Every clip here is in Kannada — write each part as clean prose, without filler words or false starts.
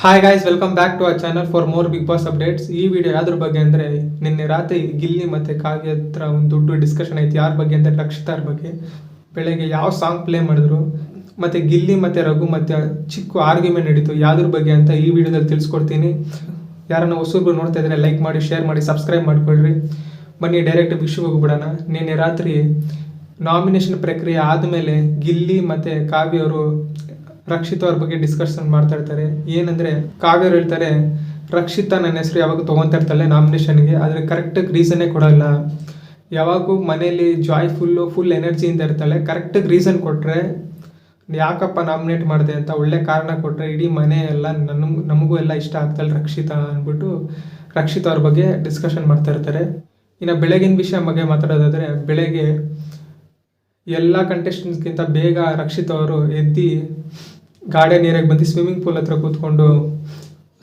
Hi guys, welcome back to our channel for more Bigg Boss updates. ಈ ವಿಡಿಯೋ ಯಾವ್ದ್ರ ಬಗ್ಗೆ ಅಂದರೆ, ನಿನ್ನೆ ರಾತ್ರಿ ಗಿಲ್ಲಿ ಮತ್ತು ಕಾವ್ಯ ಹತ್ರ ಒಂದು ದೊಡ್ಡ ಡಿಸ್ಕಷನ್ ಐತಿ. ಯಾರ ಬಗ್ಗೆ ಅಂದರೆ ರಕ್ಷಿತಾರ ಬಗ್ಗೆ. ಬೆಳಗ್ಗೆ ಯಾವ ಸಾಂಗ್ ಪ್ಲೇ ಮಾಡಿದ್ರು, ಮತ್ತು ಗಿಲ್ಲಿ ಮತ್ತು ರಘು ಮತ್ತು ಚಿಕ್ಕ ಆರ್ಗ್ಯುಮೆಂಟ್ ನಡೀತು, ಯಾವ್ದ್ರ ಬಗ್ಗೆ ಅಂತ ಈ ವಿಡಿಯೋದಲ್ಲಿ ತಿಳಿಸ್ಕೊಡ್ತೀನಿ. ಯಾರನ್ನ ಹೊಸಬ್ರು ನೋಡ್ತಾ ಇದ್ರೆ ಲೈಕ್ ಮಾಡಿ, ಶೇರ್ ಮಾಡಿ, ಸಬ್ಸ್ಕ್ರೈಬ್ ಮಾಡ್ಕೊಳ್ರಿ. ಬನ್ನಿ ಡೈರೆಕ್ಟ್ ವಿಷಯಕ್ಕೆ ಹೋಗ್ಬಿಡೋಣ. ನಿನ್ನೆ ರಾತ್ರಿ ನಾಮಿನೇಷನ್ ಪ್ರಕ್ರಿಯೆ ಆದಮೇಲೆ ಗಿಲ್ಲಿ ಮತ್ತು ಕಾವ್ಯ ಅವರು ರಕ್ಷಿತ್ ಅವ್ರ ಬಗ್ಗೆ ಡಿಸ್ಕಷನ್ ಮಾಡ್ತಾ ಇರ್ತಾರೆ. ಏನಂದರೆ ಕಾವ್ಯ ಹೇಳ್ತಾರೆ, ರಕ್ಷಿತಾ ನನ್ನ ಹೆಸರು ಯಾವಾಗ ತೊಗೊತಾ ಇರ್ತಾಳೆ ನಾಮಿನೇಷನ್ಗೆ, ಆದರೆ ಕರೆಕ್ಟಾಗಿ ರೀಸನ್ನೇ ಕೊಡೋಲ್ಲ. ಯಾವಾಗೂ ಮನೇಲಿ ಫುಲ್ ಎನರ್ಜಿಯಿಂದ ಇರ್ತಾಳೆ. ಕರೆಕ್ಟಾಗಿ ರೀಸನ್ ಕೊಟ್ಟರೆ, ಯಾಕಪ್ಪ ನಾಮಿನೇಟ್ ಮಾಡಿದೆ ಅಂತ ಒಳ್ಳೆ ಕಾರಣ ಕೊಟ್ಟರೆ ಇಡೀ ಮನೆ ಎಲ್ಲ ನಮಗೂ ಎಲ್ಲ ಇಷ್ಟ ಆಗ್ತಾಳೆ ರಕ್ಷಿತಾ ಅಂದ್ಬಿಟ್ಟು ರಕ್ಷಿತ್ ಅವ್ರ ಬಗ್ಗೆ ಡಿಸ್ಕಷನ್ ಮಾಡ್ತಾ ಇರ್ತಾರೆ. ಇನ್ನು ಬೆಳಗಿನ ವಿಷಯ ಬಗ್ಗೆ ಮಾತಾಡೋದಾದರೆ, ಬೆಳಗ್ಗೆ ಎಲ್ಲ ಕಂಟೆಸ್ಟೆಂಟ್ಸ್ಗಿಂತ ಬೇಗ ರಕ್ಷಿತ್ ಅವರು ಎದ್ದು ಗಾರ್ಡನ್ ಏರಿಯಾಗೆ ಬಂದು ಸ್ವಿಮ್ಮಿಂಗ್ ಪೂಲ್ ಹತ್ರ ಕೂತ್ಕೊಂಡು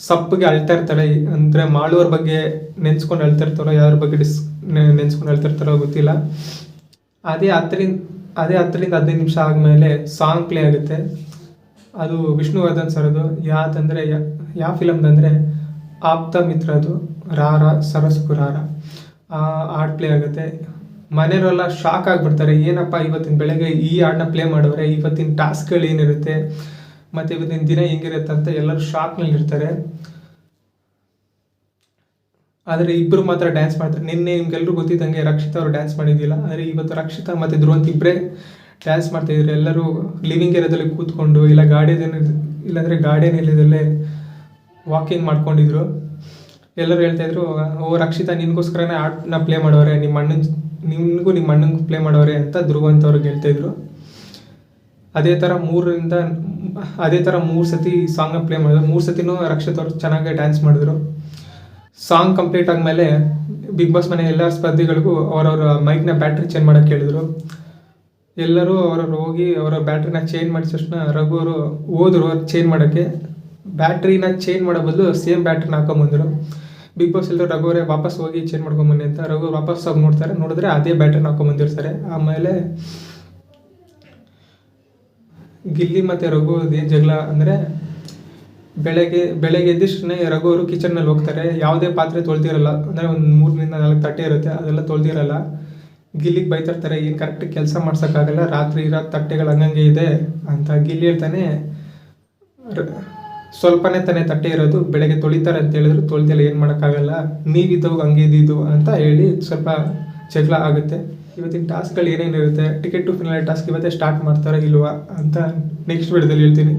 ಸಪ್ಪಗೆ ಅಳ್ತಾ ಇರ್ತಾಳೆ. ಅಂದರೆ ಮಾಳುವ್ರ ಬಗ್ಗೆ ನೆನೆಸ್ಕೊಂಡು ಅಳ್ತಾ ಇರ್ತಾರೋ, ಯಾರ ಬಗ್ಗೆ ನೆನೆಸ್ಕೊಂಡು ಅಳ್ತಾ ಇರ್ತಾರೋ ಗೊತ್ತಿಲ್ಲ. ಅದೇ 10ರಿಂದ 15 ನಿಮಿಷ ಆದಮೇಲೆ ಸಾಂಗ್ ಪ್ಲೇ ಆಗುತ್ತೆ. ಅದು ವಿಷ್ಣುವರ್ಧನ್ ಸರ್ದು. ಯಾವ್ದಂದರೆ ಯಾವ ಫಿಲಮ್ದಂದರೆ ಆಪ್ತ ಮಿತ್ರದು, ರಾರ ಸರಸುಕು ರಾರ. ಆ ಹಾಡು ಪ್ಲೇ ಆಗುತ್ತೆ. ಮನೆಯವರೆಲ್ಲ ಶಾಕ್ ಆಗಿಬಿಡ್ತಾರೆ, ಏನಪ್ಪ ಇವತ್ತಿನ ಬೆಳಗ್ಗೆ ಈ ಹಾಡನ್ನ ಪ್ಲೇ ಮಾಡಿದ್ರೆ, ಇವತ್ತಿನ ಟಾಸ್ಕ್ಗಳು ಏನಿರುತ್ತೆ ಮತ್ತು ಇವತ್ತಿನ ದಿನ ಹೆಂಗಿರುತ್ತೆ ಅಂತ ಎಲ್ಲರೂ ಶಾಕ್ನಲ್ಲಿರ್ತಾರೆ. ಆದರೆ ಇಬ್ಬರು ಮಾತ್ರ ಡ್ಯಾನ್ಸ್ ಮಾಡ್ತಾರೆ. ನಿನ್ನೆ ನಿಮ್ಗೆಲ್ಲರೂ ಗೊತ್ತಿದ್ದಂಗೆ ರಕ್ಷಿತಾ ಅವರು ಡ್ಯಾನ್ಸ್ ಮಾಡಿದ್ದಿಲ್ಲ. ಆದರೆ ಇವತ್ತು ರಕ್ಷಿತಾ ಮತ್ತು ಧ್ರುವಂತ್ ಇಬ್ಬರೇ ಡ್ಯಾನ್ಸ್ ಮಾಡ್ತಾಯಿದ್ರು. ಎಲ್ಲರೂ ಲಿವಿಂಗ್ ಏರಿಯಾದಲ್ಲಿ ಕೂತ್ಕೊಂಡು ಇಲ್ಲಾಂದರೆ ಗಾರ್ಡನ್ ಏರಿಯಾದಲ್ಲೇ ವಾಕಿಂಗ್ ಮಾಡ್ಕೊಂಡಿದ್ರು. ಎಲ್ಲರೂ ಹೇಳ್ತಾಯಿದ್ರು, ಓ ರಕ್ಷಿತಾ ನಿನಗೋಸ್ಕರನೇ ಆರ್ಟ್ನ ಪ್ಲೇ ಮಾಡೋರೆ, ನಿಮ್ಮ ಅಣ್ಣಂಗೆ ಪ್ಲೇ ಮಾಡೋರೆ ಅಂತ ಧ್ರುವಂತ್ ಅವ್ರಿಗೆ ಹೇಳ್ತಾಯಿದ್ರು. ಅದೇ ಥರ 3 ಸತಿ ಸಾಂಗ್ನ ಪ್ಲೇ ಮಾಡಿದ್ರು. 3 ಸತಿನೂ ರಕ್ಷಿತ್ ಅವರು ಚೆನ್ನಾಗಿ ಡ್ಯಾನ್ಸ್ ಮಾಡಿದ್ರು. ಸಾಂಗ್ ಕಂಪ್ಲೀಟ್ ಆದಮೇಲೆ ಬಿಗ್ ಬಾಸ್ ಮನೆ ಎಲ್ಲ ಸ್ಪರ್ಧಿಗಳಿಗೂ ಅವರವರ ಮೈಕ್ನ ಬ್ಯಾಟ್ರಿ ಚೇಂಜ್ ಮಾಡೋಕ್ಕೆ ಹೇಳಿದ್ರು. ಎಲ್ಲರೂ ಹೋಗಿ ಅವರ ಬ್ಯಾಟ್ರಿನ ಚೇಂಜ್ ಮಾಡಿದ ತಕ್ಷಣ ರಘು ಅವರು ಹೋದ್ರು ಚೇಂಜ್ ಮಾಡೋಕ್ಕೆ. ಬ್ಯಾಟ್ರಿನ ಚೇಂಜ್ ಮಾಡೋ ಬದಲು ಸೇಮ್ ಬ್ಯಾಟ್ರಿನ ಹಾಕೊಂಬಂದರು. ಬಿಗ್ ಬಾಸ್ ಎಲ್ಲರೂ ರಘುವರೇ ವಾಪಸ್ ಹೋಗಿ ಚೇಂಜ್ ಮಾಡ್ಕೊಂಬನ್ನಿ ಅಂತ ರಘು ವಾಪಸ್ ಹೋಗಿ ನೋಡಿದ್ರೆ ಅದೇ ಬ್ಯಾಟ್ರಿನ ಹಾಕೊಂಬಂದಿರ್ತಾರೆ. ಆಮೇಲೆ ಗಿಲ್ಲಿ ಮತ್ತು ರಘು ಏನು ಜಗಳ ಅಂದರೆ, ಬೆಳಗ್ಗೆ ಎದ್ದಿಷ್ಟೇ ರಘು ಅವರು ಕಿಚನ್ನಲ್ಲಿ ಹೋಗ್ತಾರೆ. ಯಾವುದೇ ಪಾತ್ರೆ ತೊಳ್ದಿರಲ್ಲ. ಅಂದರೆ ಒಂದು 3ರಿಂದ 4 ತಟ್ಟೆ ಇರುತ್ತೆ, ಅದೆಲ್ಲ ತೊಳ್ದಿರಲ್ಲ. ಗಿಲ್ಲಿಗೆ ಬೈತಿರ್ತಾರೆ, ಏನು ಕರೆಕ್ಟಾಗಿ ಕೆಲಸ ಮಾಡ್ಸೋಕ್ಕಾಗಲ್ಲ, ರಾತ್ರಿ ಇರೋ ತಟ್ಟೆಗಳು ಹಂಗಂಗೆ ಇದೆ ಅಂತ. ಗಿಲ್ಲಿ ಹೇಳ್ತಾನೆ, ಸ್ವಲ್ಪನೇ ತಾನೇ ತಟ್ಟೆ ಇರೋದು, ಬೆಳಗ್ಗೆ ತೊಳಿತಾರೆ ಅಂತ ಹೇಳಿದ್ರು, ತೊಳಿತಿಲ್ಲ, ಏನು ಮಾಡೋಕ್ಕಾಗಲ್ಲ, ನೀವಿದ್ದವು ಹಂಗೆ ಇದ್ದಿದ್ದು ಅಂತ ಹೇಳಿ ಸ್ವಲ್ಪ ಜಗಳ ಆಗುತ್ತೆ. ಇವತ್ತಿನ ಟಾಸ್ಕ್ಗಳು ಏನೇನಿರುತ್ತೆ, ಟಿಕೆಟ್ ಟು ಫಿನಾಲೆ ಟಾಸ್ಕ್ ಇವತ್ತೇ ಸ್ಟಾರ್ಟ್ ಮಾಡ್ತಾರೆ ಇಲ್ವಾ ಅಂತ ನೆಕ್ಸ್ಟ್ ವಿಡಿಯೋದಲ್ಲಿ ಹೇಳ್ತೀನಿ.